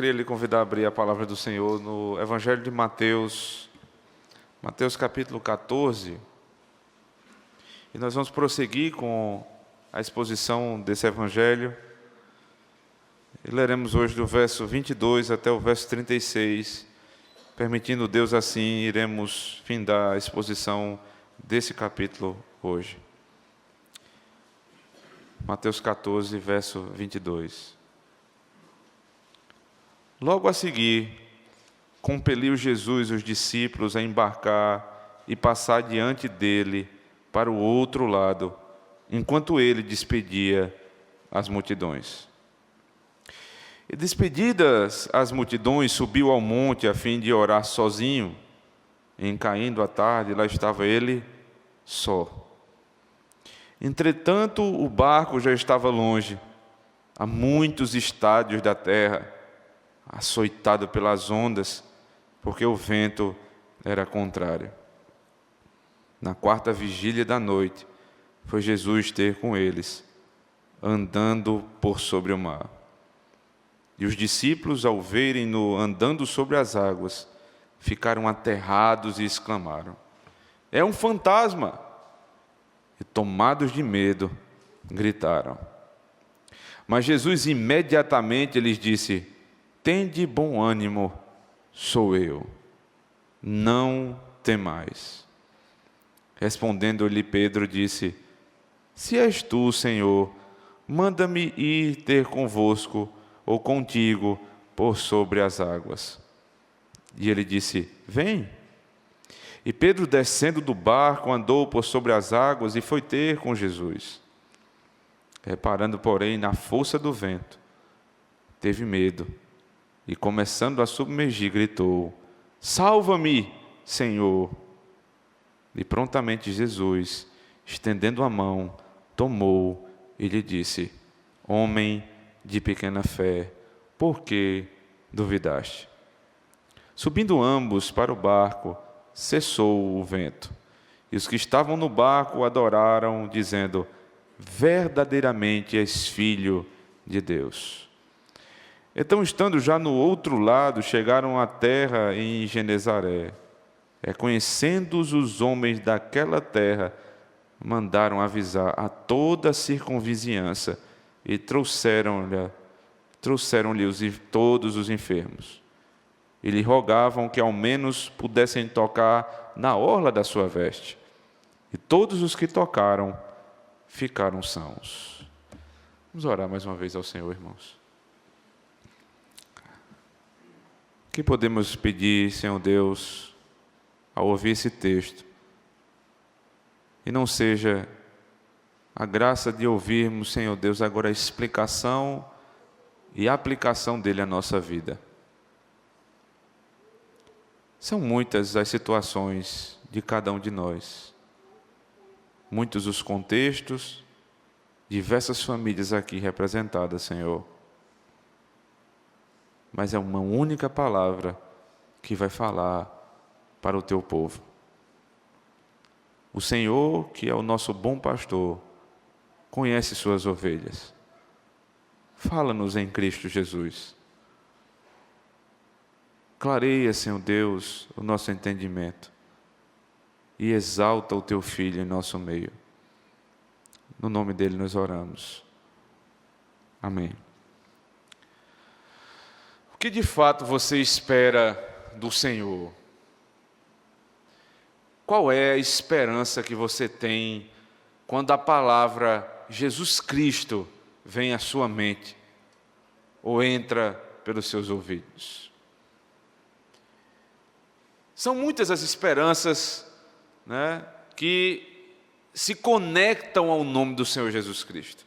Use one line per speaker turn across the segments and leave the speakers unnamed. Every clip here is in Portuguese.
queria lhe convidar a abrir a palavra do Senhor no Evangelho de Mateus, Mateus capítulo 14. E nós vamos prosseguir com a exposição desse Evangelho. E leremos hoje do verso 22 até o verso 36. Permitindo Deus assim, iremos findar a exposição desse capítulo hoje. Mateus 14, verso 22. Logo a seguir, compeliu Jesus os discípulos a embarcar e passar diante dele para o outro lado, enquanto ele despedia as multidões. E despedidas as multidões, subiu ao monte a fim de orar sozinho. Em caindo a tarde, lá estava ele só. Entretanto, o barco já estava longe, a muitos estádios da terra, açoitado pelas ondas, porque o vento era contrário. Na quarta vigília da noite, foi Jesus ter com eles, andando por sobre o mar. E os discípulos, ao verem-no andando sobre as águas, ficaram aterrados e exclamaram: "É um fantasma!" E tomados de medo, gritaram. Mas Jesus imediatamente lhes disse: "Tende bom ânimo, sou eu, não temais." Respondendo-lhe Pedro, disse: "Se és tu, Senhor, manda-me ir ter convosco ou contigo por sobre as águas." E ele disse: "Vem." E Pedro, descendo do barco, andou por sobre as águas e foi ter com Jesus. Reparando, porém, na força do vento, teve medo e, começando a submergir, gritou: "Salva-me, Senhor!" E prontamente Jesus, estendendo a mão, tomou e lhe disse: "Homem de pequena fé, por que duvidaste?" Subindo ambos para o barco, cessou o vento. E os que estavam no barco adoraram, dizendo: "Verdadeiramente és filho de Deus." Então, estando já no outro lado, chegaram à terra em Genezaré. Reconhecendo-os os homens daquela terra, mandaram avisar a toda a circunvizinhança e trouxeram-lhe todos os enfermos. E lhe rogavam que ao menos pudessem tocar na orla da sua veste. E todos os que tocaram ficaram sãos. Vamos orar mais uma vez ao Senhor, irmãos. O que podemos pedir, Senhor Deus, ao ouvir esse texto? E não seja a graça de ouvirmos, Senhor Deus, agora a explicação e a aplicação dele à nossa vida. São muitas as situações de cada um de nós. Muitos os contextos, diversas famílias aqui representadas, Senhor. Mas é uma única palavra que vai falar para o teu povo. O Senhor, que é o nosso bom pastor, conhece suas ovelhas. Fala-nos em Cristo Jesus. Clareia, Senhor Deus, o nosso entendimento e exalta o teu Filho em nosso meio. No nome dele nós oramos. Amém. O que de fato você espera do Senhor? Qual é a esperança que você tem quando a palavra Jesus Cristo vem à sua mente ou entra pelos seus ouvidos? São muitas as esperanças, que se conectam ao nome do Senhor Jesus Cristo.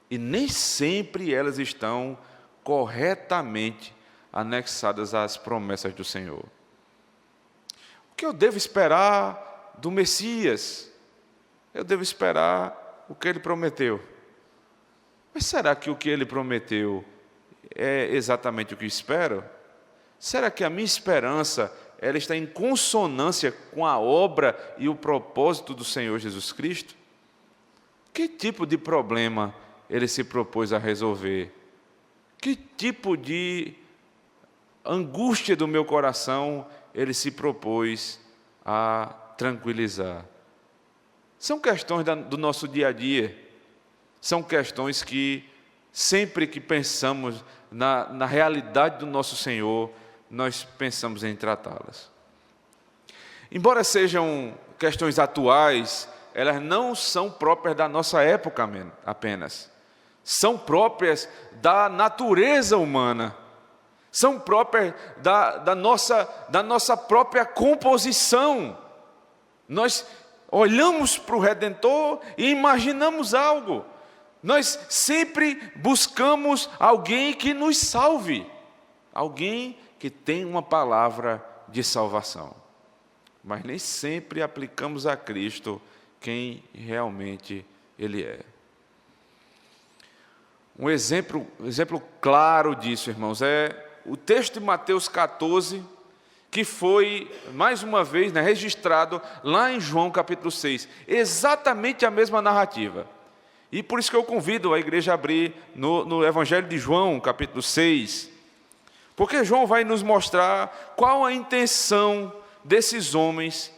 E nem sempre elas estão corretamente anexadas às promessas do Senhor. O que eu devo esperar do Messias? Eu devo esperar o que ele prometeu. Mas será que o que ele prometeu é exatamente o que espero? Será que a minha esperança ela está em consonância com a obra e o propósito do Senhor Jesus Cristo? Que tipo de problema ele se propôs a resolver? Que tipo de angústia do meu coração ele se propôs a tranquilizar? São questões do nosso dia a dia, são questões que, sempre que pensamos na realidade do nosso Senhor, nós pensamos em tratá-las. Embora sejam questões atuais, elas não são próprias da nossa época apenas. São próprias da natureza humana. São próprias da nossa própria composição. Nós olhamos para o Redentor e imaginamos algo. Nós sempre buscamos alguém que nos salve. Alguém que tem uma palavra de salvação. Mas nem sempre aplicamos a Cristo quem realmente Ele é. Um exemplo claro disso, irmãos, é o texto de Mateus 14, que foi, mais uma vez, registrado lá em João capítulo 6. Exatamente a mesma narrativa. E por isso que eu convido a igreja a abrir no Evangelho de João, capítulo 6. Porque João vai nos mostrar qual a intenção desses homens,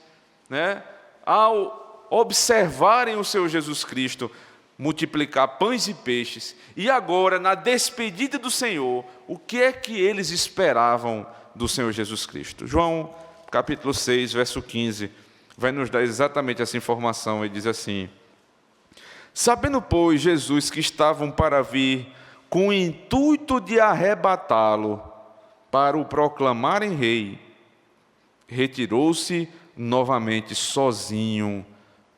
ao observarem o Senhor Jesus Cristo multiplicar pães e peixes, e agora, na despedida do Senhor, o que é que eles esperavam do Senhor Jesus Cristo? João, capítulo 6, verso 15, vai nos dar exatamente essa informação, e diz assim: sabendo, pois, Jesus que estavam para vir, com o intuito de arrebatá-lo, para o proclamarem rei, retirou-se novamente sozinho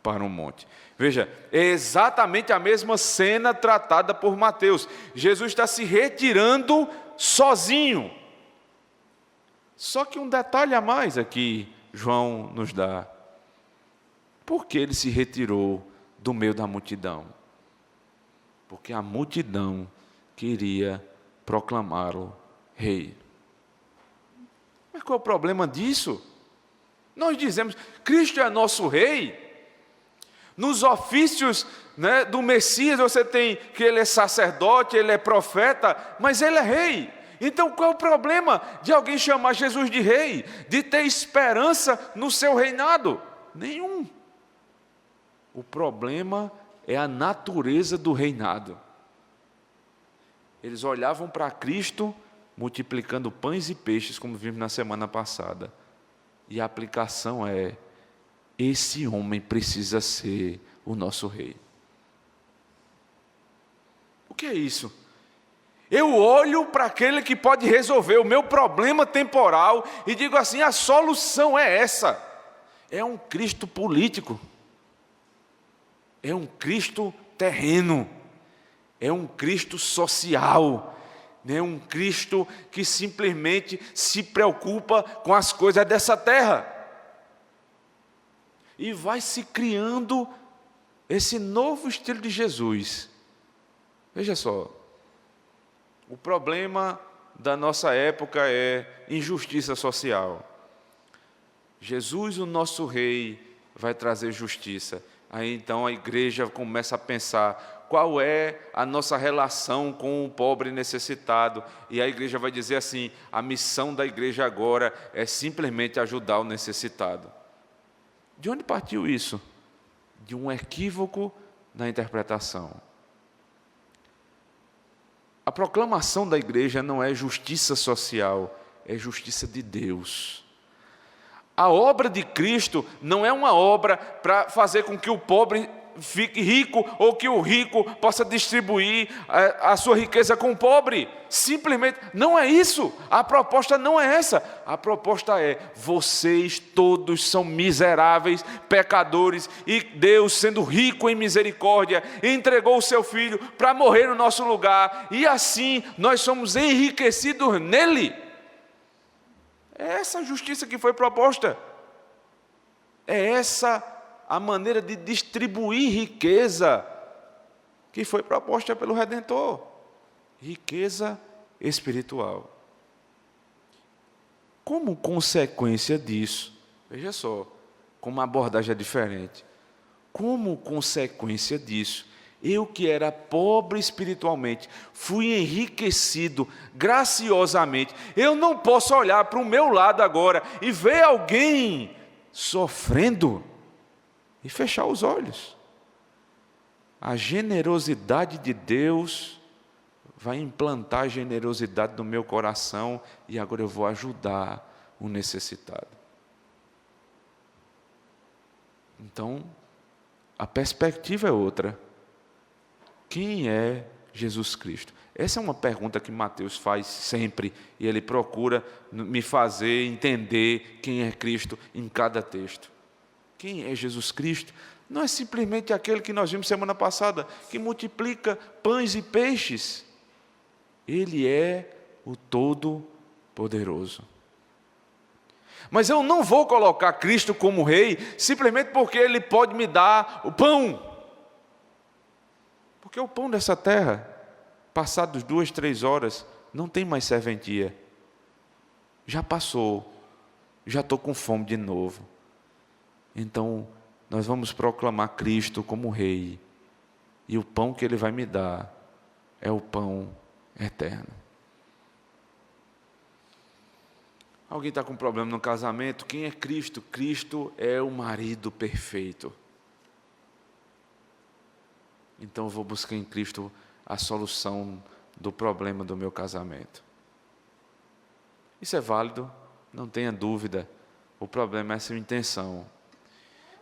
para um monte. Veja, é exatamente a mesma cena tratada por Mateus. Jesus está se retirando sozinho. Só que um detalhe a mais aqui, João nos dá. Por que ele se retirou do meio da multidão? Porque a multidão queria proclamá-lo rei. Mas qual é o problema disso? Nós dizemos, Cristo é nosso rei. Nos ofícios do Messias, você tem que ele é sacerdote, ele é profeta, mas ele é rei. Então qual é o problema de alguém chamar Jesus de rei? De ter esperança no seu reinado? Nenhum. O problema é a natureza do reinado. Eles olhavam para Cristo multiplicando pães e peixes, como vimos na semana passada. E a aplicação é: esse homem precisa ser o nosso rei. O que é isso? Eu olho para aquele que pode resolver o meu problema temporal e digo assim: a solução é essa. É um Cristo político. É um Cristo terreno. É um Cristo social. É um Cristo que simplesmente se preocupa com as coisas dessa terra. E vai se criando esse novo estilo de Jesus. Veja só, o problema da nossa época é injustiça social. Jesus, o nosso rei, vai trazer justiça. Aí então a igreja começa a pensar qual é a nossa relação com o pobre necessitado. E a igreja vai dizer assim: a missão da igreja agora é simplesmente ajudar o necessitado. De onde partiu isso? De um equívoco na interpretação. A proclamação da igreja não é justiça social, é justiça de Deus. A obra de Cristo não é uma obra para fazer com que o pobre fique rico ou que o rico possa distribuir a sua riqueza com o pobre. Simplesmente não é isso. A proposta não é essa. A proposta é: vocês todos são miseráveis, pecadores, e Deus, sendo rico em misericórdia, entregou o seu Filho para morrer no nosso lugar, e assim nós somos enriquecidos nele. É essa a justiça que foi proposta. É essa a maneira de distribuir riqueza que foi proposta pelo Redentor. Riqueza espiritual. Como consequência disso, veja só, como a abordagem é diferente. Como consequência disso, Eu que era pobre espiritualmente, fui enriquecido graciosamente. Eu não posso olhar para o meu lado agora e ver alguém sofrendo e fechar os olhos. A generosidade de Deus vai implantar a generosidade no meu coração e agora eu vou ajudar o necessitado. Então, a perspectiva é outra. Quem é Jesus Cristo? Essa é uma pergunta que Mateus faz sempre, e ele procura me fazer entender quem é Cristo em cada texto. Quem é Jesus Cristo? Não é simplesmente aquele que nós vimos semana passada, que multiplica pães e peixes. Ele é o Todo-Poderoso. Mas eu não vou colocar Cristo como rei, simplesmente porque Ele pode me dar o pão. Porque o pão dessa terra, passados 2, 3 horas, não tem mais serventia. Já passou, já estou com fome de novo. Então, nós vamos proclamar Cristo como rei. E o pão que Ele vai me dar é o pão eterno. Alguém está com problema no casamento? Quem é Cristo? Cristo é o marido perfeito. Então eu vou buscar em Cristo a solução do problema do meu casamento. Isso é válido, não tenha dúvida. O problema é a sua intenção.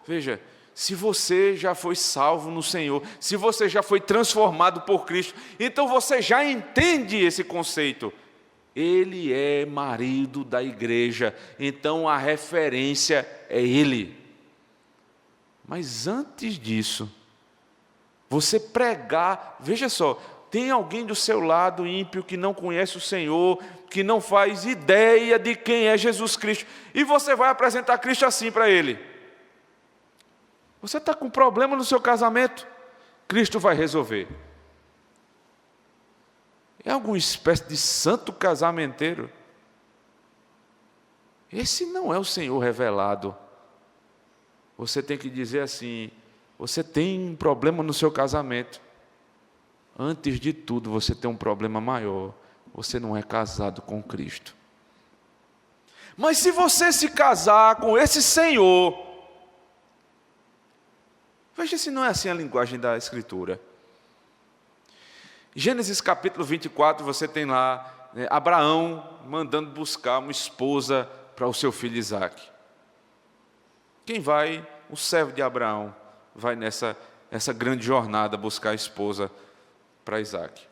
Veja, se você já foi salvo no Senhor, se você já foi transformado por Cristo, então você já entende esse conceito. Ele é marido da igreja, então a referência é Ele. Mas antes disso, você pregar, veja só, tem alguém do seu lado ímpio que não conhece o Senhor, que não faz ideia de quem é Jesus Cristo, e você vai apresentar Cristo assim para ele. Você está com problema no seu casamento? Cristo vai resolver. É alguma espécie de santo casamenteiro? Esse não é o Senhor revelado. Você tem que dizer assim: você tem um problema no seu casamento. Antes de tudo, você tem um problema maior. Você não é casado com Cristo. Mas se você se casar com esse Senhor, veja se não é assim a linguagem da Escritura. Gênesis capítulo 24, você tem lá Abraão mandando buscar uma esposa para o seu filho Isaque. Quem vai? O servo de Abraão vai nessa grande jornada buscar a esposa para Isaque.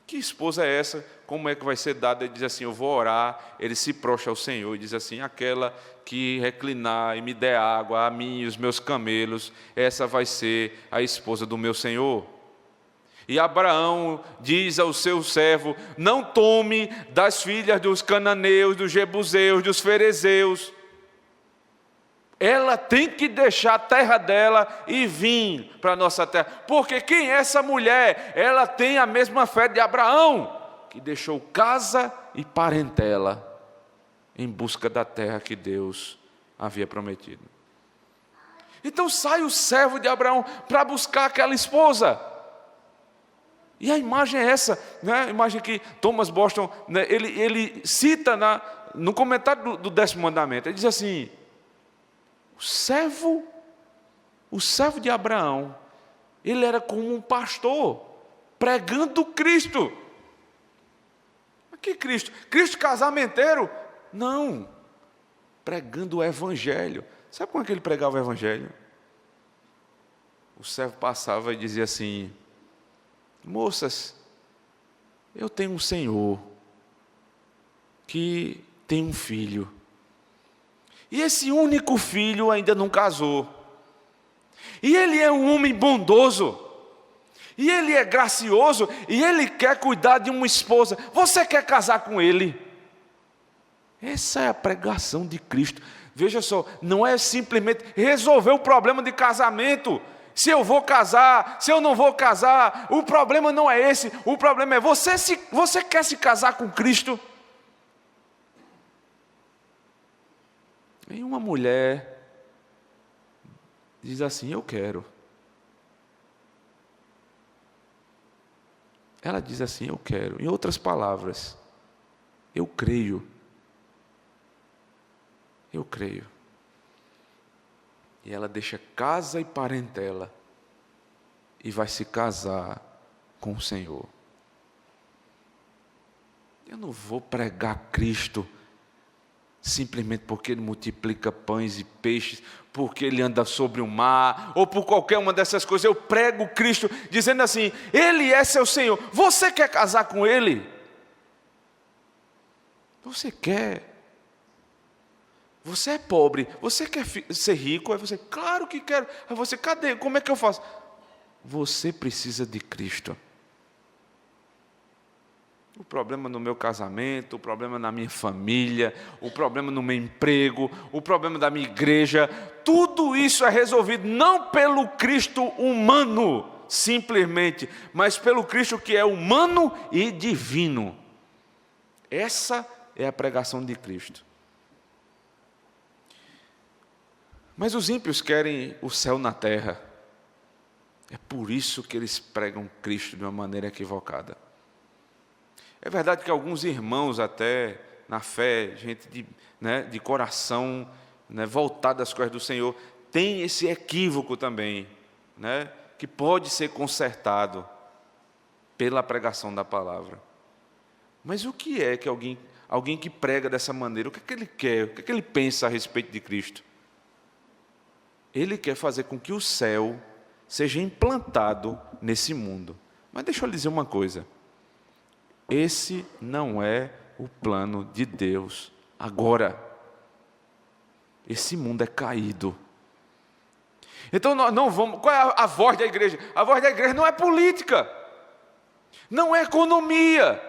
Que esposa é essa? Como é que vai ser dada? Ele diz assim: eu vou orar. Ele se prostra ao Senhor e diz assim: aquela que reclinar e me der água, a mim e os meus camelos, essa vai ser a esposa do meu Senhor. E Abraão diz ao seu servo: não tome das filhas dos cananeus, dos jebuseus, dos ferezeus. Ela tem que deixar a terra dela e vir para a nossa terra. Porque quem é essa mulher? Ela tem a mesma fé de Abraão, que deixou casa e parentela em busca da terra que Deus havia prometido. Então sai o servo de Abraão para buscar aquela esposa. E a imagem é essa, né? A imagem que Thomas Boston, né, ele cita no comentário do 10º mandamento. Ele diz assim: o servo de Abraão, ele era como um pastor, pregando Cristo. Que Cristo? Cristo casamenteiro? Não, pregando o Evangelho. Sabe como é que ele pregava o Evangelho? O servo passava e dizia assim: moças, eu tenho um senhor que tem um filho, e esse único filho ainda não casou, e ele é um homem bondoso, e ele é gracioso, e ele quer cuidar de uma esposa. Você quer casar com ele? Essa é a pregação de Cristo. Veja só, não é simplesmente resolver o problema de casamento. Se eu vou casar, se eu não vou casar, o problema não é esse. O problema é você quer se casar com Cristo? E uma mulher diz assim: eu quero. ela diz assim: eu quero. Em outras palavras, eu creio. Eu creio. E ela deixa casa e parentela e vai se casar com o Senhor. Eu não vou pregar Cristo simplesmente porque Ele multiplica pães e peixes, porque Ele anda sobre o mar, ou por qualquer uma dessas coisas. Eu prego Cristo dizendo assim: Ele é seu Senhor. Você quer casar com Ele? Você quer? Você é pobre, você quer ser rico? Aí você: claro que quero. Aí você: cadê? Como é que eu faço? Você precisa de Cristo. O problema no meu casamento, o problema na minha família, o problema no meu emprego, o problema da minha igreja, tudo isso é resolvido não pelo Cristo humano, simplesmente, mas pelo Cristo que é humano e divino. Essa é a pregação de Cristo. Mas os ímpios querem o céu na terra. É por isso que eles pregam Cristo de uma maneira equivocada. É verdade que alguns irmãos até na fé, gente de coração voltado às coisas do Senhor, tem esse equívoco também, que pode ser consertado pela pregação da palavra. Mas o que é que alguém que prega dessa maneira, o que é que ele quer, o que é que ele pensa a respeito de Cristo? Ele quer fazer com que o céu seja implantado nesse mundo. Mas deixa eu lhe dizer uma coisa: esse não é o plano de Deus agora. Esse mundo é caído. Então nós não vamos. Qual é a voz da igreja? A voz da igreja não é política, não é economia,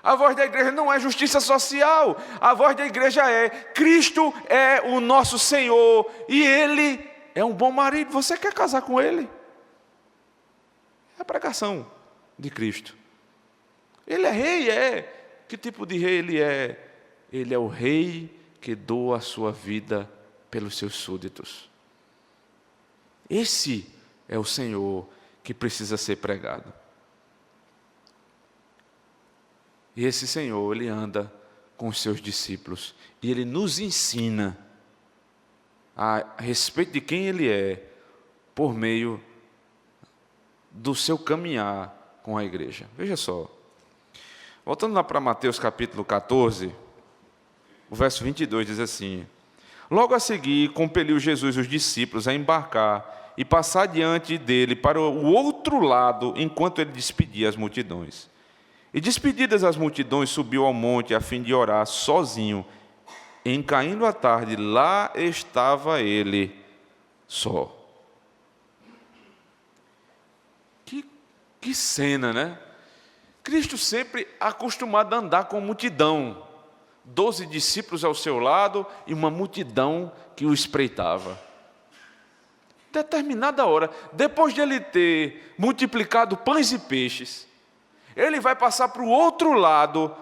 a voz da igreja não é justiça social. A voz da igreja é: Cristo é o nosso Senhor e Ele é um bom marido. Você quer casar com Ele? É a pregação de Cristo. Ele é rei, é. Que tipo de rei ele é? Ele é o rei que doa a sua vida pelos seus súditos. Esse é o Senhor que precisa ser pregado. E esse Senhor, Ele anda com os seus discípulos. E Ele nos ensina a respeito de quem Ele é, por meio do seu caminhar com a igreja. Veja só. Voltando lá para Mateus capítulo 14, o verso 22 diz assim: logo a seguir, compeliu Jesus os discípulos a embarcar e passar diante dele para o outro lado, enquanto ele despedia as multidões. E despedidas as multidões, subiu ao monte a fim de orar sozinho. Em caindo a tarde, lá estava ele só. Que cena, né? Cristo sempre acostumado a andar com multidão, 12 discípulos ao seu lado e uma multidão que o espreitava. Determinada hora, depois de ele ter multiplicado pães e peixes, ele vai passar para o outro lado,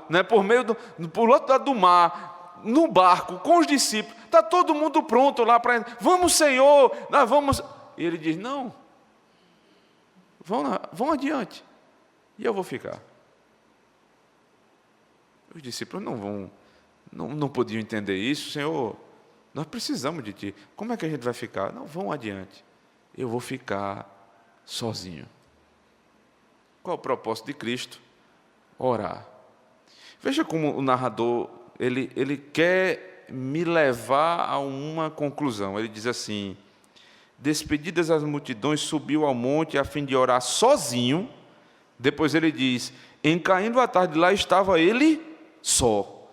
por outro lado do mar, no barco, com os discípulos. Está todo mundo pronto lá para... Vamos, Senhor, nós vamos... E ele diz: não, vão adiante, e eu vou ficar. Os discípulos não podiam entender isso. Senhor, nós precisamos de Ti. Como é que a gente vai ficar? Não, vão adiante. Eu vou ficar sozinho. Qual é o propósito de Cristo? Orar. Veja como o narrador, ele quer me levar a uma conclusão. Ele diz assim: despedidas as multidões, subiu ao monte a fim de orar sozinho. Depois ele diz: em caindo a tarde, lá estava ele só,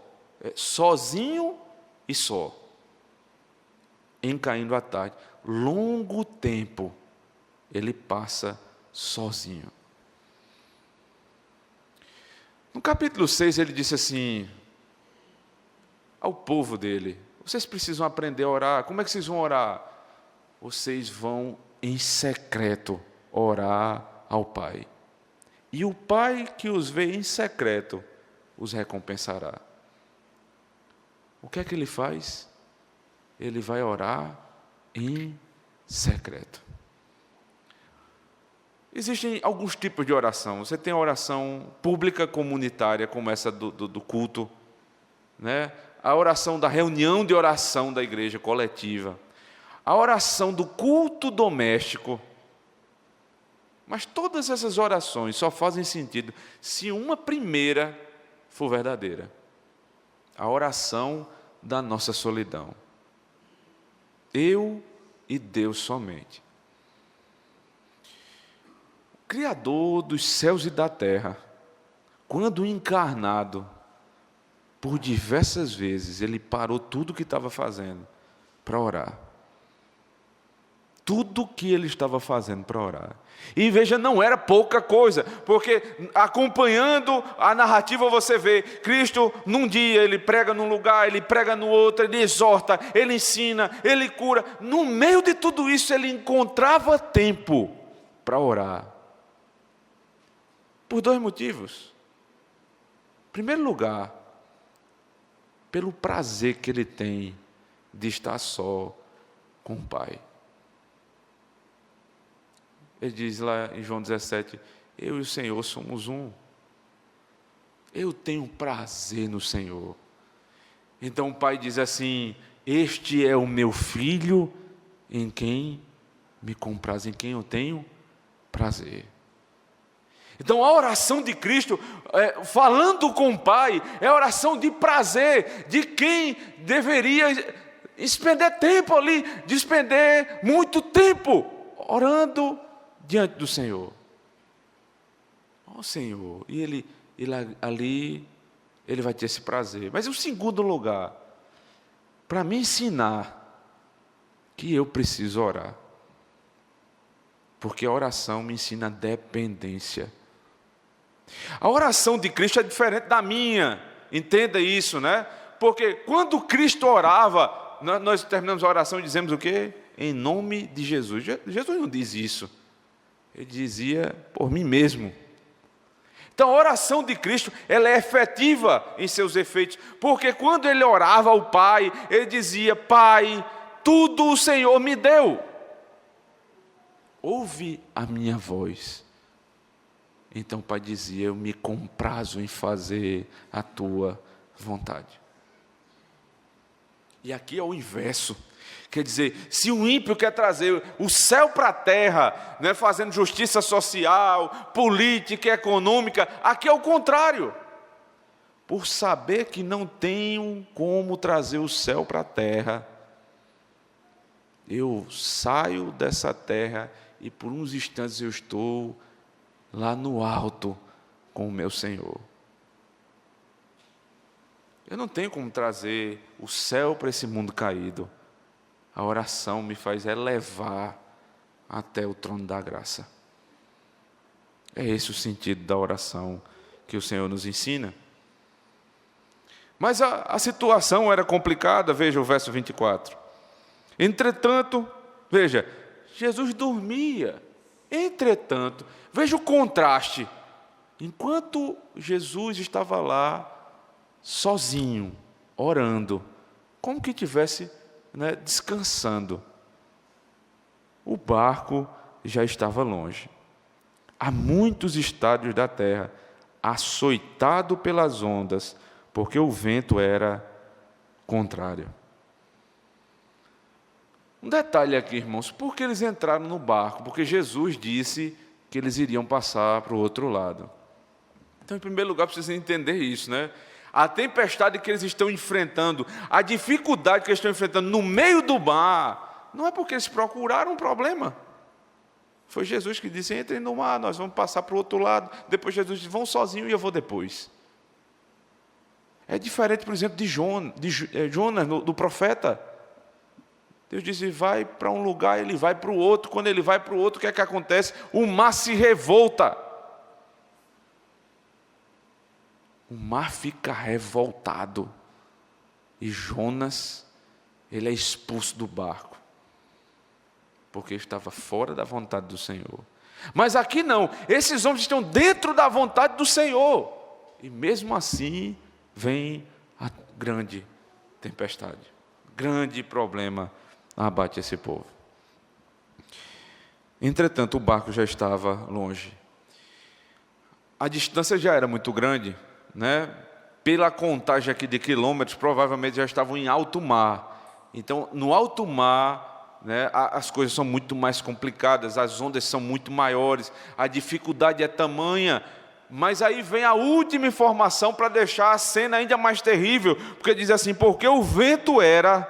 sozinho e só. Em caindo a tarde, longo tempo, ele passa sozinho. No capítulo 6, ele disse assim ao povo dele: vocês precisam aprender a orar. Como é que vocês vão orar? Vocês vão em secreto orar ao Pai. E o Pai que os vê em secreto os recompensará. O que é que ele faz? Ele vai orar em secreto. Existem alguns tipos de oração. Você tem a oração pública comunitária, como essa do culto, né? A oração da reunião de oração da igreja coletiva, a oração do culto doméstico. Mas todas essas orações só fazem sentido se uma primeira for verdadeira. A oração da nossa solidão. Eu e Deus somente. O Criador dos céus e da terra, quando encarnado, por diversas vezes, ele parou tudo o que estava fazendo para orar. Tudo o que ele estava fazendo para orar. E veja, não era pouca coisa, porque acompanhando a narrativa você vê, Cristo num dia ele prega num lugar, ele prega no outro, ele exorta, ele ensina, ele cura. No meio de tudo isso ele encontrava tempo para orar. Por dois motivos. Em primeiro lugar, pelo prazer que ele tem de estar só com o Pai. Ele diz lá em João 17, eu e o Senhor somos um. Eu tenho prazer no Senhor. Então o Pai diz assim, este é o meu filho em quem me compraz, em quem eu tenho prazer. Então a oração de Cristo, falando com o Pai, é a oração de prazer, de quem deveria expender tempo ali, despender muito tempo, orando diante do Senhor. Ó Senhor, e ele ali, ele vai ter esse prazer. Mas em segundo lugar, para me ensinar que eu preciso orar. Porque a oração me ensina dependência. A oração de Cristo é diferente da minha, entenda isso, né? Porque quando Cristo orava, nós terminamos a oração e dizemos o quê? Em nome de Jesus. Jesus não diz isso, ele dizia por mim mesmo. Então a oração de Cristo, ela é efetiva em seus efeitos, porque quando ele orava ao Pai, ele dizia, Pai, tudo o Senhor me deu, ouve a minha voz. Então o Pai dizia, eu me comprazo em fazer a tua vontade. E aqui é o inverso. Quer dizer, se o ímpio quer trazer o céu para a terra, né, fazendo justiça social, política, econômica, aqui é o contrário. Por saber que não tenho como trazer o céu para a terra, eu saio dessa terra e por uns instantes eu estou lá no alto com o meu Senhor. Eu não tenho como trazer o céu para esse mundo caído. A oração me faz elevar até o trono da graça. É esse o sentido da oração que o Senhor nos ensina. Mas a situação era complicada, veja o verso 24. Entretanto, veja, Jesus dormia. Entretanto, veja o contraste. Enquanto Jesus estava lá, sozinho, orando, como que tivesse, né, descansando, o barco já estava longe, a muitos estádios da terra, açoitado pelas ondas, porque o vento era contrário. Um detalhe aqui, irmãos, por que eles entraram no barco? Porque Jesus disse que eles iriam passar para o outro lado. Então, em primeiro lugar, precisa entender isso, né? A tempestade que eles estão enfrentando, a dificuldade que eles estão enfrentando no meio do mar, não é porque eles procuraram um problema. Foi Jesus que disse, entrem no mar, nós vamos passar para o outro lado. Depois Jesus disse, vão sozinhos e eu vou depois. É diferente, por exemplo, de Jonas, do profeta. Deus disse, vai para um lugar, ele vai para o outro. Quando ele vai para o outro, o que é que acontece? O mar se revolta. O mar fica revoltado. E Jonas, ele é expulso do barco. Porque estava fora da vontade do Senhor. Mas aqui não. Esses homens estão dentro da vontade do Senhor. E mesmo assim, vem a grande tempestade. Grande problema abate esse povo. Entretanto, o barco já estava longe. A distância já era muito grande, né? Pela contagem aqui de quilômetros, provavelmente já estavam em alto mar. Então, no alto mar, né, as coisas são muito mais complicadas, as ondas são muito maiores, a dificuldade é tamanha. Mas aí vem a última informação para deixar a cena ainda mais terrível, porque diz assim: porque o vento era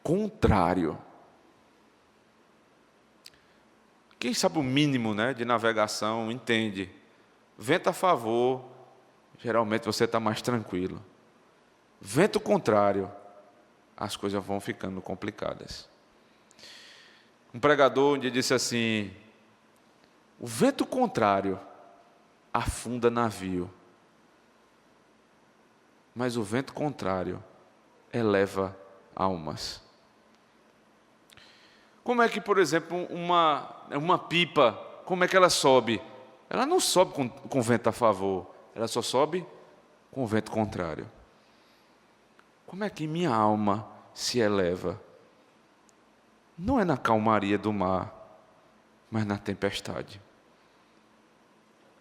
contrário. Quem sabe o mínimo, né, de navegação entende. Vento a favor, geralmente você está mais tranquilo. Vento contrário, as coisas vão ficando complicadas. Um pregador um dia disse assim: o vento contrário afunda navio, mas o vento contrário eleva almas. Como é que, por exemplo, uma pipa, como é que ela sobe? Ela não sobe com vento a favor, ela só sobe com o vento contrário. Como é que minha alma se eleva? Não é na calmaria do mar, mas na tempestade.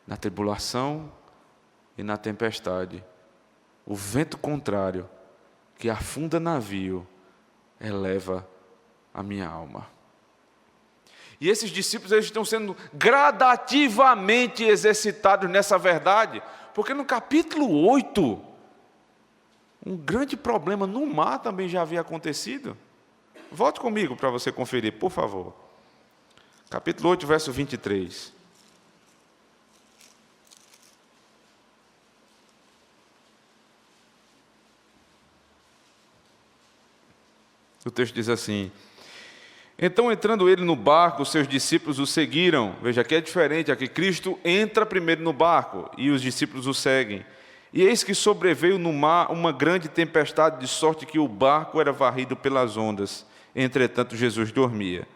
Na tribulação e na tempestade. O vento contrário, que afunda navio, eleva a minha alma. E esses discípulos, eles estão sendo gradativamente exercitados nessa verdade, porque no capítulo 8, um grande problema no mar também já havia acontecido. Volte comigo para você conferir, por favor. Capítulo 8, verso 23. O texto diz assim: então, entrando ele no barco, os seus discípulos o seguiram. Veja, aqui é diferente, aqui Cristo entra primeiro no barco e os discípulos o seguem. E eis que sobreveio no mar uma grande tempestade, de sorte que o barco era varrido pelas ondas. Entretanto, Jesus dormia.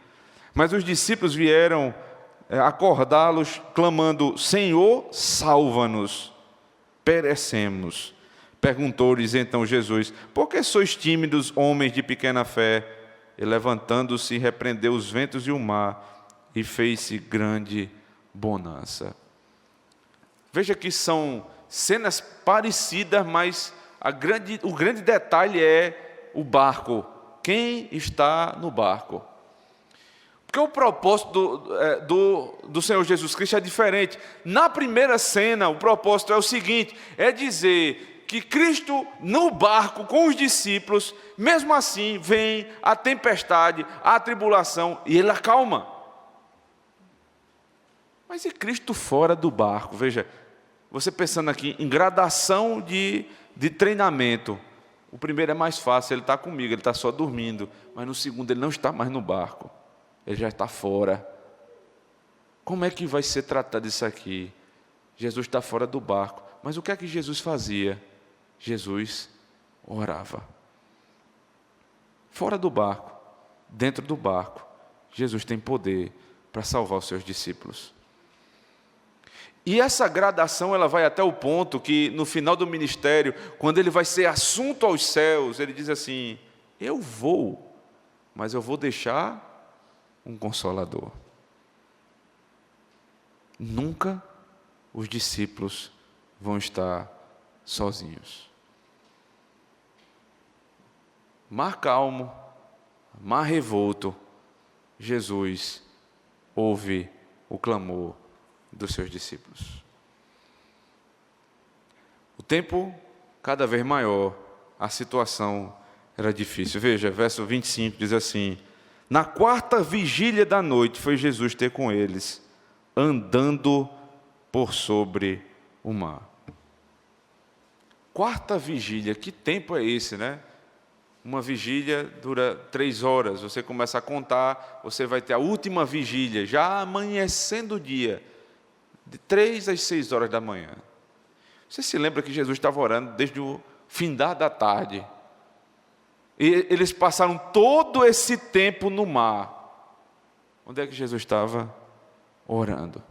Mas os discípulos vieram acordá-los, clamando: Senhor, salva-nos, perecemos. Perguntou-lhes então Jesus: por que sois tímidos, homens de pequena fé? E levantando-se, repreendeu os ventos e o mar, e fez-se grande bonança. Veja que são cenas parecidas, mas o grande detalhe é o barco. Quem está no barco? Porque o propósito do Senhor Jesus Cristo é diferente. Na primeira cena, o propósito é o seguinte: é dizer que Cristo no barco com os discípulos, mesmo assim vem a tempestade, a tribulação, e ele acalma. Mas e Cristo fora do barco? Veja, você pensando aqui em gradação de treinamento, o primeiro é mais fácil, ele está comigo, ele está só dormindo, mas no segundo ele não está mais no barco, ele já está fora. Como é que vai ser tratado isso aqui? Jesus está fora do barco, mas o que é que Jesus fazia? Jesus orava. Fora do barco, dentro do barco, Jesus tem poder para salvar os seus discípulos. E essa gradação, ela vai até o ponto que no final do ministério, quando ele vai ser assunto aos céus, ele diz assim: eu vou, mas eu vou deixar um consolador. Nunca os discípulos vão estar sozinhos. Mar calmo, mar revolto, Jesus ouve o clamor dos seus discípulos. O tempo cada vez maior, a situação era difícil. Veja, verso 25 diz assim: na quarta vigília da noite foi Jesus ter com eles, andando por sobre o mar. Quarta vigília, que tempo é esse, né? Uma vigília dura 3 horas, você começa a contar, você vai ter a última vigília, já amanhecendo o dia, de 3 às 6 horas da manhã. Você se lembra que Jesus estava orando desde o findar da tarde, e eles passaram todo esse tempo no mar. Onde é que Jesus estava? Orando.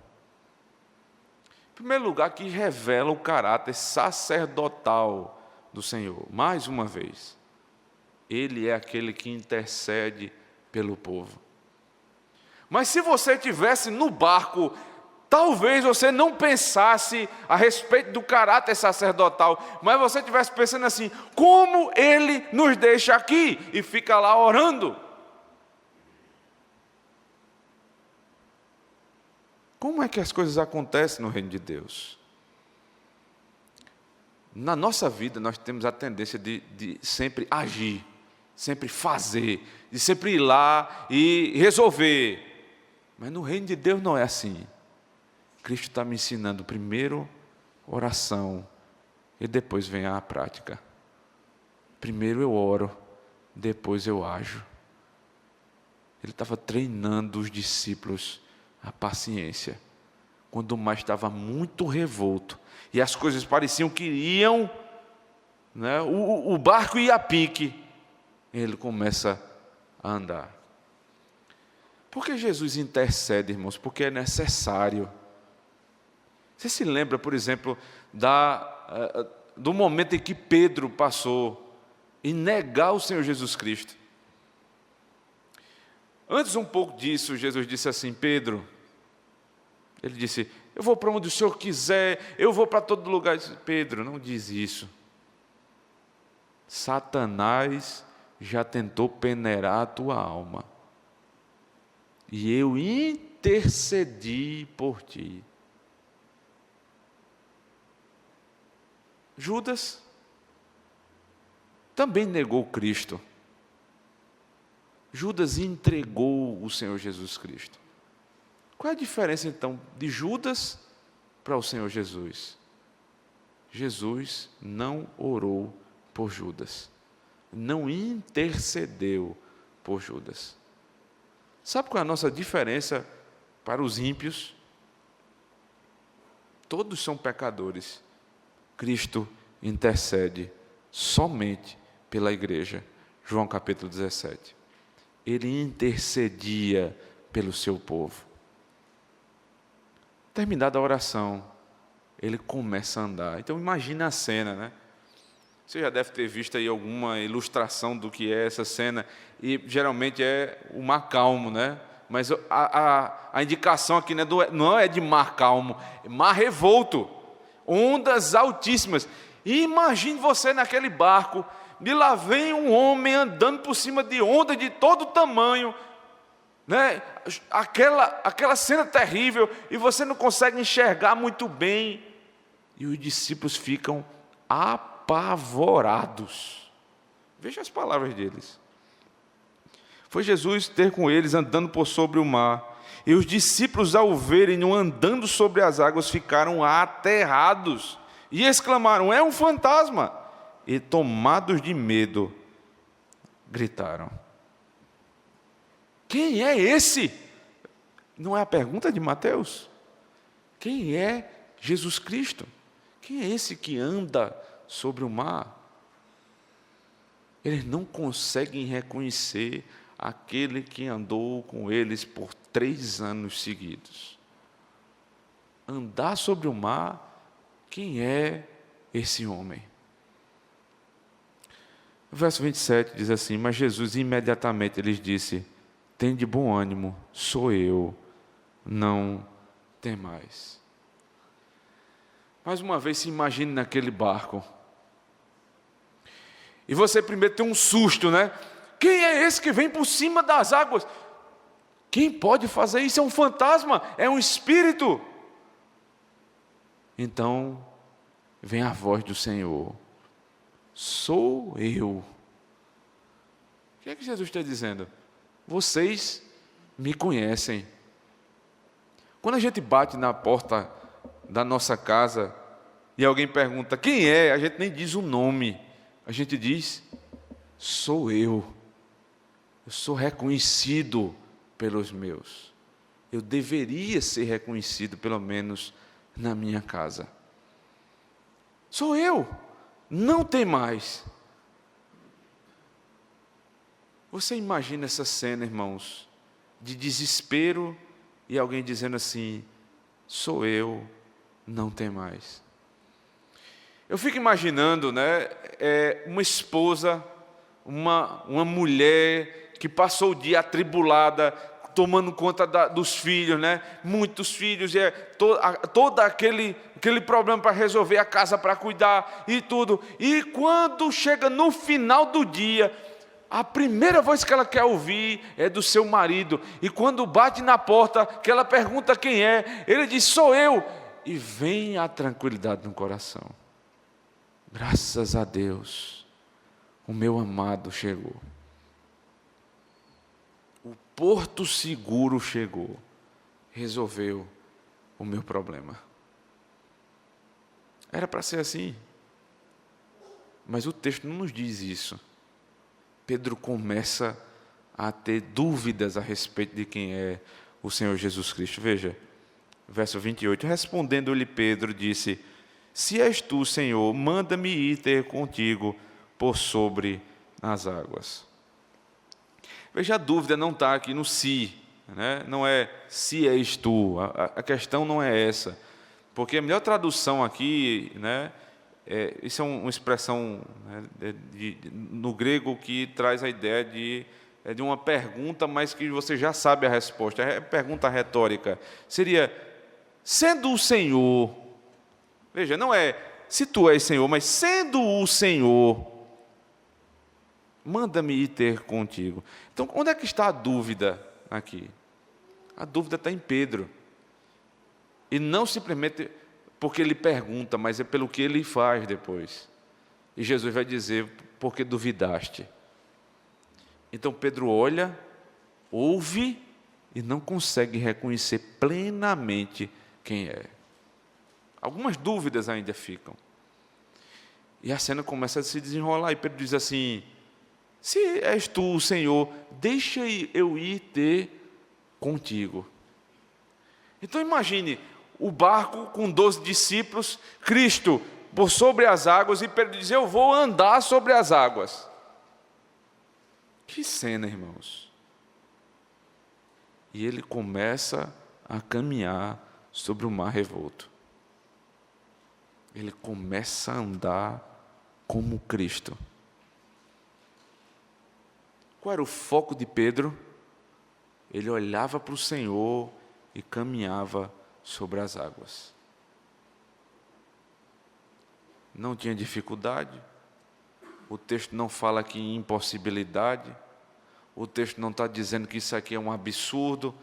Em primeiro lugar, que revela o caráter sacerdotal do Senhor. Mais uma vez, Ele é aquele que intercede pelo povo. Mas se você estivesse no barco, talvez você não pensasse a respeito do caráter sacerdotal, mas você estivesse pensando assim: como ele nos deixa aqui? E fica lá orando. Como é que as coisas acontecem no reino de Deus? Na nossa vida, nós temos a tendência de sempre agir, sempre fazer, de sempre ir lá e resolver. Mas no reino de Deus não é assim. Cristo está me ensinando primeiro oração e depois vem a prática. Primeiro eu oro, depois eu ajo. Ele estava treinando os discípulos a paciência, quando o mar estava muito revolto e as coisas pareciam que iam, né, o barco ia a pique, ele começa a andar. Por que Jesus intercede, irmãos? Porque é necessário. Você se lembra, por exemplo, do momento em que Pedro passou em negar o Senhor Jesus Cristo? Antes um pouco disso, Jesus disse assim: Pedro, ele disse: eu vou para onde o Senhor quiser, eu vou para todo lugar. Eu disse: Pedro, não diz isso. Satanás já tentou peneirar a tua alma, e eu intercedi por ti. Judas também negou Cristo. Judas entregou o Senhor Jesus Cristo. Qual é a diferença então de Judas para o Senhor Jesus? Jesus não orou por Judas, não intercedeu por Judas. Sabe qual é a nossa diferença para os ímpios? Todos são pecadores. Cristo intercede somente pela igreja. João capítulo 17. Ele intercedia pelo seu povo. Terminada a oração, ele começa a andar. Então imagina a cena, né? Você já deve ter visto aí alguma ilustração do que é essa cena, e geralmente é o mar calmo, né? Mas a indicação aqui não é de mar calmo, é mar revolto, ondas altíssimas. E imagine você naquele barco, e lá vem um homem andando por cima de ondas de todo tamanho, né? Aquela cena terrível, e você não consegue enxergar muito bem, e os discípulos ficam apavorados. Veja as palavras deles. Foi Jesus ter com eles andando por sobre o mar, e os discípulos, ao o verem-no andando sobre as águas, ficaram aterrados e exclamaram: é um fantasma! E tomados de medo, gritaram. Quem é esse? Não é a pergunta de Mateus? Quem é Jesus Cristo? Quem é esse que anda sobre o mar? Eles não conseguem reconhecer aquele que andou com eles por 3 anos seguidos. Andar sobre o mar, quem é esse homem? O verso 27 diz assim: mas Jesus imediatamente lhes disse: tende bom ânimo, sou eu, não temais. Mais uma vez, se imagine naquele barco. E você primeiro tem um susto, né? Quem é esse que vem por cima das águas? Quem pode fazer isso? É um fantasma, é um espírito. Então, vem a voz do Senhor: sou eu. O que é que Jesus está dizendo? Vocês me conhecem. Quando a gente bate na porta da nossa casa e alguém pergunta quem é, a gente nem diz o nome, a gente diz: sou eu. Eu sou reconhecido pelos meus. Eu deveria ser reconhecido, pelo menos na minha casa. Sou eu, não tem mais. Você imagina essa cena, irmãos, de desespero e alguém dizendo assim: sou eu, não tem mais. Eu fico imaginando, né, uma esposa, uma mulher que passou o dia atribulada, tomando conta dos filhos, né? Muitos filhos, e todo aquele problema para resolver, a casa para cuidar e tudo. E quando chega no final do dia, a primeira voz que ela quer ouvir é do seu marido. E quando bate na porta, que ela pergunta quem é, ele diz: sou eu. E vem a tranquilidade no coração. Graças a Deus, o meu amado chegou. O porto seguro chegou, resolveu o meu problema. Era para ser assim, mas o texto não nos diz isso. Pedro começa a ter dúvidas a respeito de quem é o Senhor Jesus Cristo. Veja, verso 28, respondendo-lhe Pedro, disse: se és tu, Senhor, manda-me ir ter contigo por sobre as águas. Veja, a dúvida não está aqui no se, né? Não é se és tu, a questão não é essa, porque a melhor tradução aqui, né, isso é uma expressão, né, no grego que traz a ideia de uma pergunta, mas que você já sabe a resposta, é pergunta retórica, seria, sendo o Senhor, veja, não é se tu és Senhor, mas sendo o Senhor, manda-me ir ter contigo. Então, onde é que está a dúvida aqui? A dúvida está em Pedro. E não simplesmente porque ele pergunta, mas é pelo que ele faz depois. E Jesus vai dizer, porque duvidaste. Então, Pedro olha, ouve e não consegue reconhecer plenamente quem é. Algumas dúvidas ainda ficam. E a cena começa a se desenrolar. E Pedro diz assim: se és tu o Senhor, deixa eu ir ter contigo. Então imagine, o barco com 12 discípulos, Cristo por sobre as águas, e Pedro diz: eu vou andar sobre as águas. Que cena, irmãos. E ele começa a caminhar sobre o mar revolto. Ele começa a andar como Cristo. Qual era o foco de Pedro? Ele olhava para o Senhor e caminhava sobre as águas. Não tinha dificuldade. O texto não fala aqui em impossibilidade. O texto não está dizendo que isso aqui é um absurdo.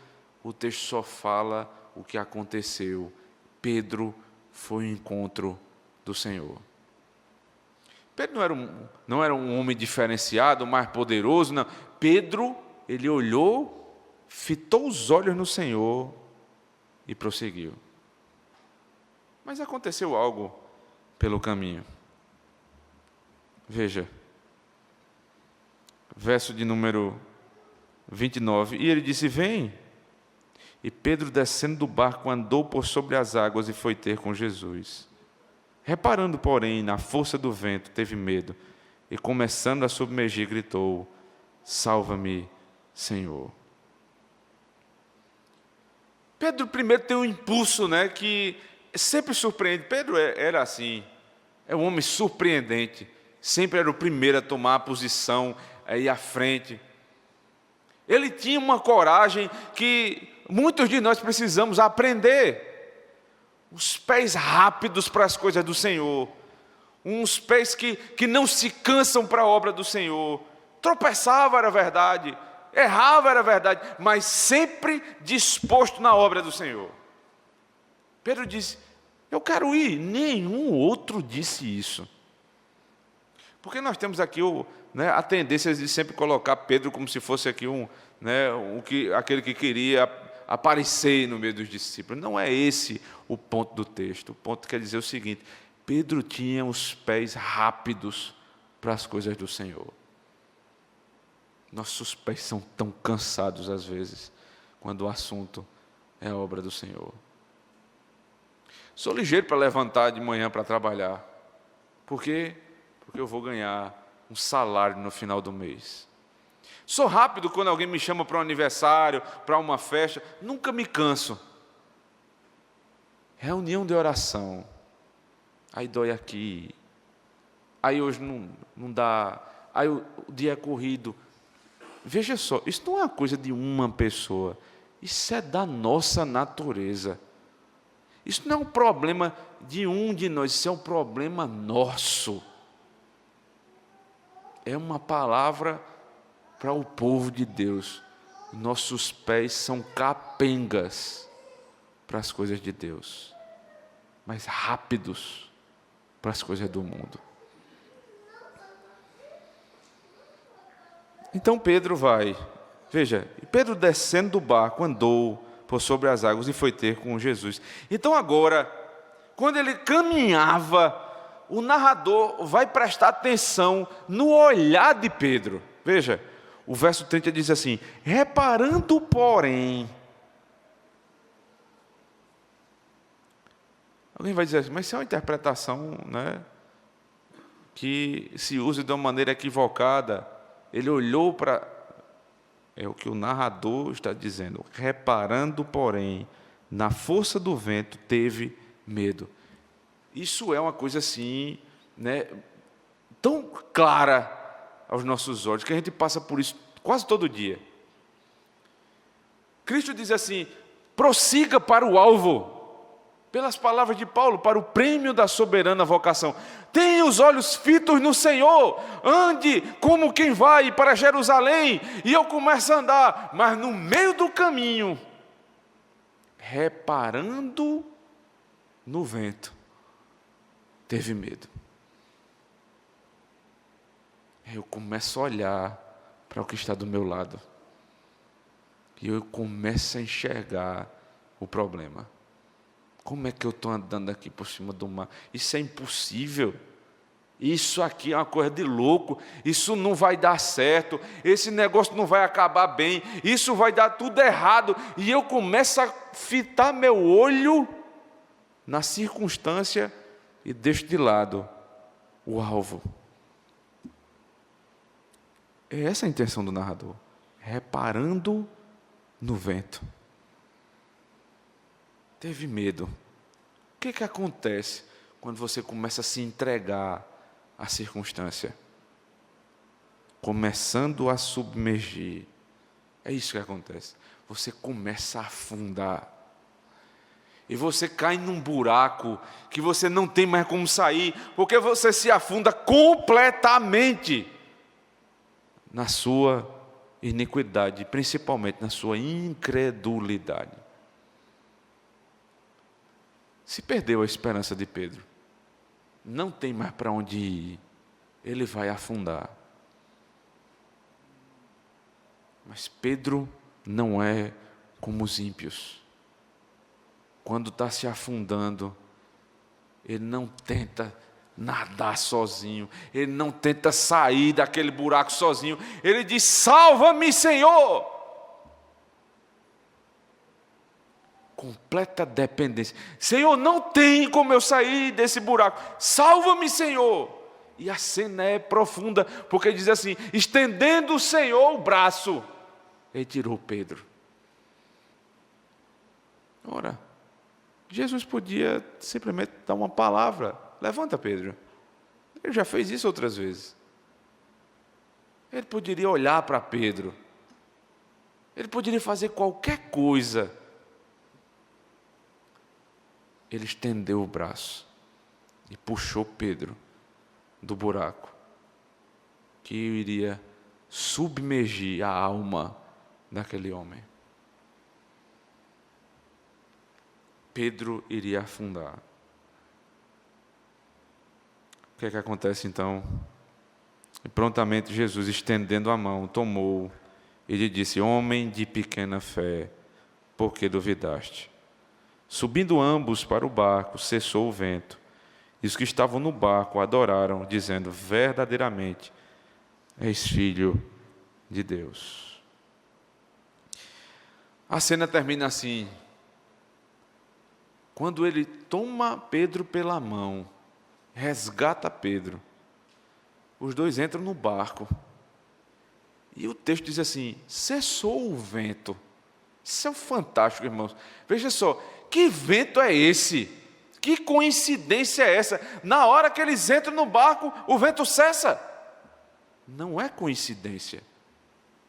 O texto só fala o que aconteceu. Pedro foi ao encontro do Senhor. Pedro não era um homem diferenciado, mais poderoso, não. Pedro, ele olhou, fitou os olhos no Senhor e prosseguiu. Mas aconteceu algo pelo caminho. Veja, verso de número 29. E ele disse: vem. E Pedro, descendo do barco, andou por sobre as águas e foi ter com Jesus. Reparando, porém, na força do vento, teve medo, e começando a submergir, gritou: salva-me, Senhor. Pedro primeiro tem um impulso, né, que sempre surpreende. Pedro era assim, é um homem surpreendente, sempre era o primeiro a tomar a posição, a ir à frente. Ele tinha uma coragem que muitos de nós precisamos aprender. Os pés rápidos para as coisas do Senhor. Uns pés que não se cansam para a obra do Senhor. Tropeçava, era verdade. Errava, era verdade. Mas sempre disposto na obra do Senhor. Pedro disse: eu quero ir. Nenhum outro disse isso. Porque nós temos aqui a tendência de sempre colocar Pedro como se fosse aqui aquele que queria aparecer no meio dos discípulos. Não é esse o ponto do texto. O ponto quer dizer o seguinte: Pedro tinha os pés rápidos para as coisas do Senhor. Nossos pés são tão cansados às vezes, quando o assunto é a obra do Senhor. Sou ligeiro para levantar de manhã para trabalhar. Por quê? Porque eu vou ganhar um salário no final do mês. Sou rápido quando alguém me chama para um aniversário, para uma festa, nunca me canso. Reunião de oração, aí dói aqui, aí hoje não dá, aí o dia é corrido. veja só, isso não é uma coisa de uma pessoa, isso é da nossa natureza. Isso não é um problema de um de nós, isso é um problema nosso. É uma palavra para o povo de Deus. Nossos pés são capengas para as coisas de Deus, mas rápidos para as coisas do mundo. Então Pedro vai, veja, Pedro descendo do barco, andou por sobre as águas e foi ter com Jesus. Então agora, quando ele caminhava, o narrador vai prestar atenção no olhar de Pedro. Veja, o verso 30 diz assim: reparando, porém. Alguém vai dizer assim, mas isso é uma interpretação, né, que se usa de uma maneira equivocada. Ele olhou para... É o que o narrador está dizendo. Reparando, porém, na força do vento, teve medo. Isso é uma coisa assim, né, tão clara aos nossos olhos, que a gente passa por isso quase todo dia. Cristo diz assim: prossiga para o alvo, pelas palavras de Paulo, para o prêmio da soberana vocação. Tenha os olhos fitos no Senhor, ande como quem vai para Jerusalém. E eu começo a andar, mas no meio do caminho, reparando no vento, teve medo. Eu começo a olhar para o que está do meu lado, e eu começo a enxergar o problema. Como é que eu estou andando aqui por cima do mar? Isso é impossível. Isso aqui é uma coisa de louco. Isso não vai dar certo. Esse negócio não vai acabar bem. Isso vai dar tudo errado. E eu começo a fitar meu olho na circunstância e deixo de lado o alvo. É essa a intenção do narrador. Reparando no vento. Teve medo. O que acontece quando você começa a se entregar à circunstância? Começando a submergir. É isso que acontece. Você começa a afundar. E você cai num buraco que você não tem mais como sair, porque você se afunda completamente na sua iniquidade, principalmente na sua incredulidade. Se perdeu a esperança de Pedro, não tem mais para onde ir, ele vai afundar. Mas Pedro não é como os ímpios. Quando está se afundando, ele não tenta nadar sozinho, ele não tenta sair daquele buraco sozinho, ele diz: salva-me, Senhor! Completa dependência. Senhor, não tem como eu sair desse buraco. Salva-me, Senhor. E a cena é profunda, porque diz assim: estendendo o Senhor o braço, ele tirou Pedro. Ora, Jesus podia simplesmente dar uma palavra: levanta, Pedro. Ele já fez isso outras vezes. Ele poderia olhar para Pedro. Ele poderia fazer qualquer coisa. Ele estendeu o braço e puxou Pedro do buraco, que iria submergir a alma daquele homem. Pedro iria afundar. O que é que acontece então? E prontamente Jesus, estendendo a mão, tomou e lhe disse: homem de pequena fé, por que duvidaste? Subindo ambos para o barco, cessou o vento. E os que estavam no barco adoraram, dizendo: verdadeiramente, és filho de Deus. A cena termina assim. Quando ele toma Pedro pela mão, resgata Pedro, os dois entram no barco. E o texto diz assim: cessou o vento. Isso é fantástico, irmãos. Veja só, que vento é esse? Que coincidência é essa? Na hora que eles entram no barco, o vento cessa. Não é coincidência.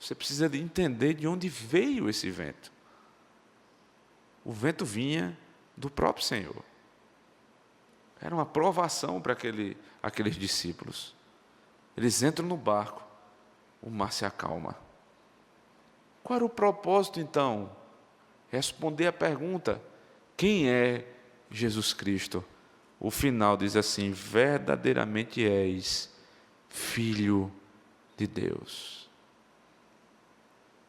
Você precisa de entender de onde veio esse vento. O vento vinha do próprio Senhor. Era uma provação para aqueles discípulos. Eles entram no barco, o mar se acalma. Qual era o propósito, então? Responder a pergunta: quem é Jesus Cristo? O final diz assim: verdadeiramente és Filho de Deus.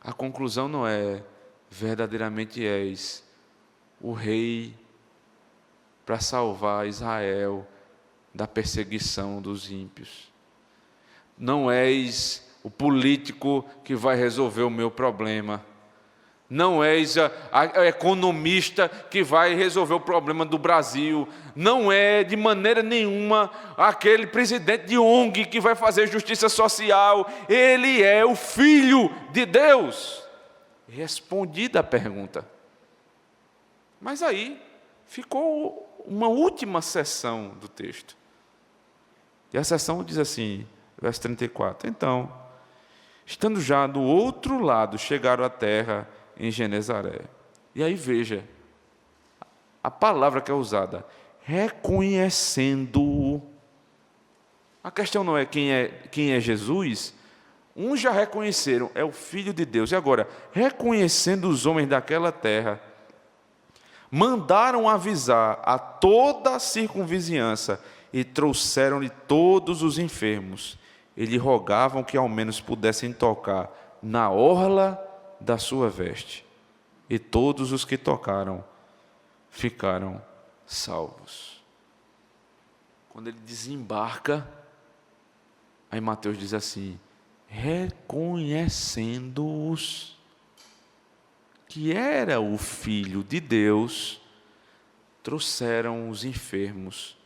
A conclusão não é verdadeiramente és o Rei para salvar Israel da perseguição dos ímpios. Não és o político que vai resolver o meu problema. Não és a economista que vai resolver o problema do Brasil. Não é de maneira nenhuma aquele presidente de ONG que vai fazer justiça social. Ele é o Filho de Deus. Respondida a pergunta. Mas aí ficou uma última seção do texto. E a seção diz assim, verso 34. Então, estando já do outro lado, chegaram à terra em Genezaré. E aí veja, a palavra que é usada, reconhecendo-o. A questão não é quem é Jesus. Uns já reconheceram, é o Filho de Deus. E agora, reconhecendo os homens daquela terra, mandaram avisar a toda a circunvizinhança e trouxeram-lhe todos os enfermos. E lhe rogavam que ao menos pudessem tocar na orla da sua veste. E todos os que tocaram ficaram salvos. Quando ele desembarca, aí Mateus diz assim: reconhecendo-os que era o Filho de Deus, trouxeram os enfermos,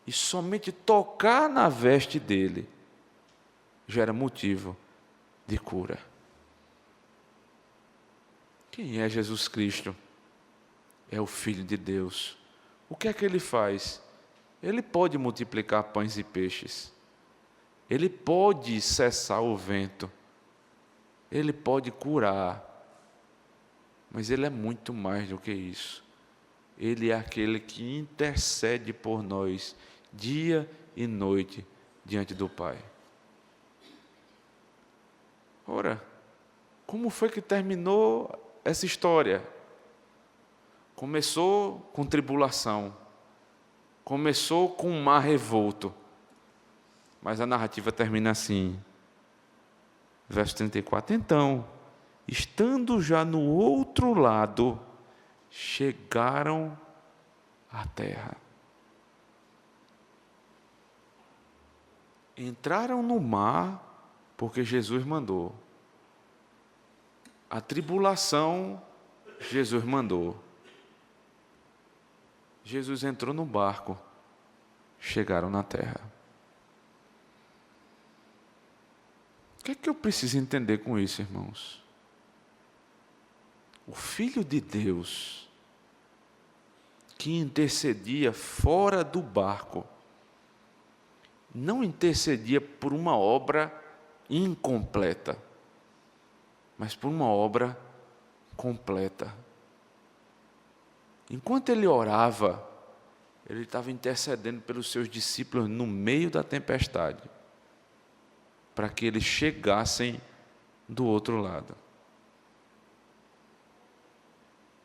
e somente tocar na veste dele já era motivo de cura. Quem é Jesus Cristo? É o Filho de Deus. O que é que ele faz? Ele pode multiplicar pães e peixes. Ele pode cessar o vento. Ele pode curar. Mas ele é muito mais do que isso. Ele é aquele que intercede por nós, dia e noite, diante do Pai. Ora, como foi que terminou essa história? Começou com tribulação, começou com um mar revolto, mas a narrativa termina assim, verso 34. Então, estando já no outro lado, chegaram à terra. Entraram no mar porque Jesus mandou. A tribulação, Jesus mandou. Jesus entrou no barco, chegaram na terra. O que é que eu preciso entender com isso, irmãos? O Filho de Deus, que intercedia fora do barco, não intercedia por uma obra incompleta, mas por uma obra completa. Enquanto ele orava, ele estava intercedendo pelos seus discípulos no meio da tempestade, para que eles chegassem do outro lado.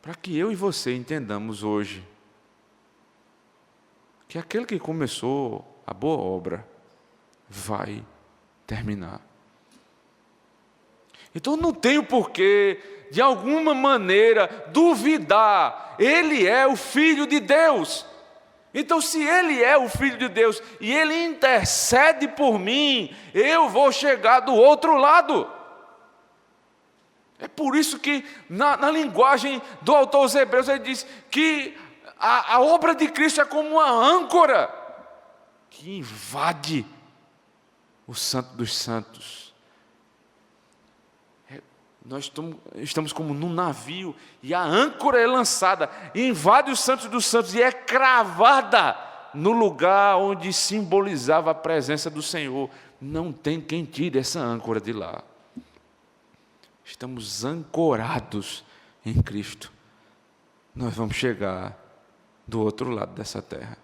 Para que eu e você entendamos hoje que aquele que começou a boa obra vai terminar. Então não tenho porquê, de alguma maneira, duvidar. Ele é o Filho de Deus. Então, se Ele é o Filho de Deus e Ele intercede por mim, eu vou chegar do outro lado. É por isso que, na linguagem do autor aos Hebreus, ele diz que a obra de Cristo é como uma âncora que invade o Santo dos Santos. Nós estamos como num navio e a âncora é lançada, invade o Santo dos Santos e é cravada no lugar onde simbolizava a presença do Senhor. Não tem quem tire essa âncora de lá. estamos ancorados em Cristo, nós vamos chegar do outro lado dessa terra.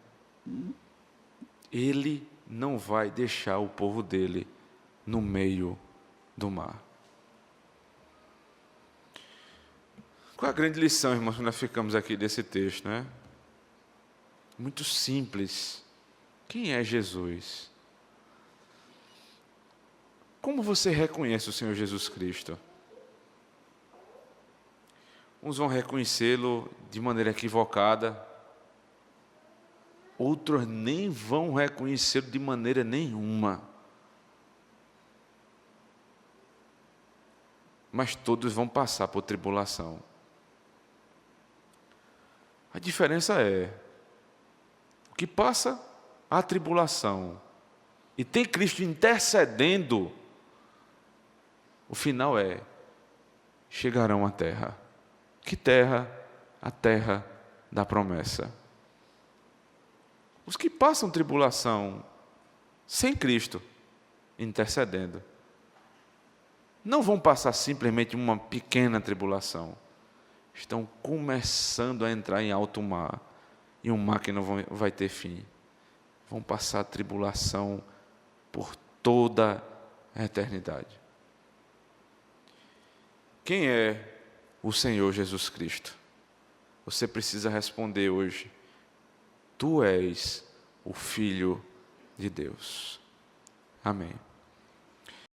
Ele não vai deixar o povo dele no meio do mar. Qual a grande lição, irmãos, que nós ficamos aqui desse texto, né? Muito simples. Quem é Jesus? Como você reconhece o Senhor Jesus Cristo? Uns vão reconhecê-lo de maneira equivocada, outros nem vão reconhecê-lo de maneira nenhuma. Mas todos vão passar por tribulação. A diferença é, o que passa a tribulação e tem Cristo intercedendo, o final é, chegarão à terra. Que terra? A terra da promessa. Os que passam tribulação sem Cristo intercedendo, não vão passar simplesmente uma pequena tribulação. Estão começando a entrar em alto mar, e um mar que não vai ter fim. Vão passar tribulação por toda a eternidade. Quem é o Senhor Jesus Cristo? Você precisa responder hoje. Tu és o Filho de Deus. Amém.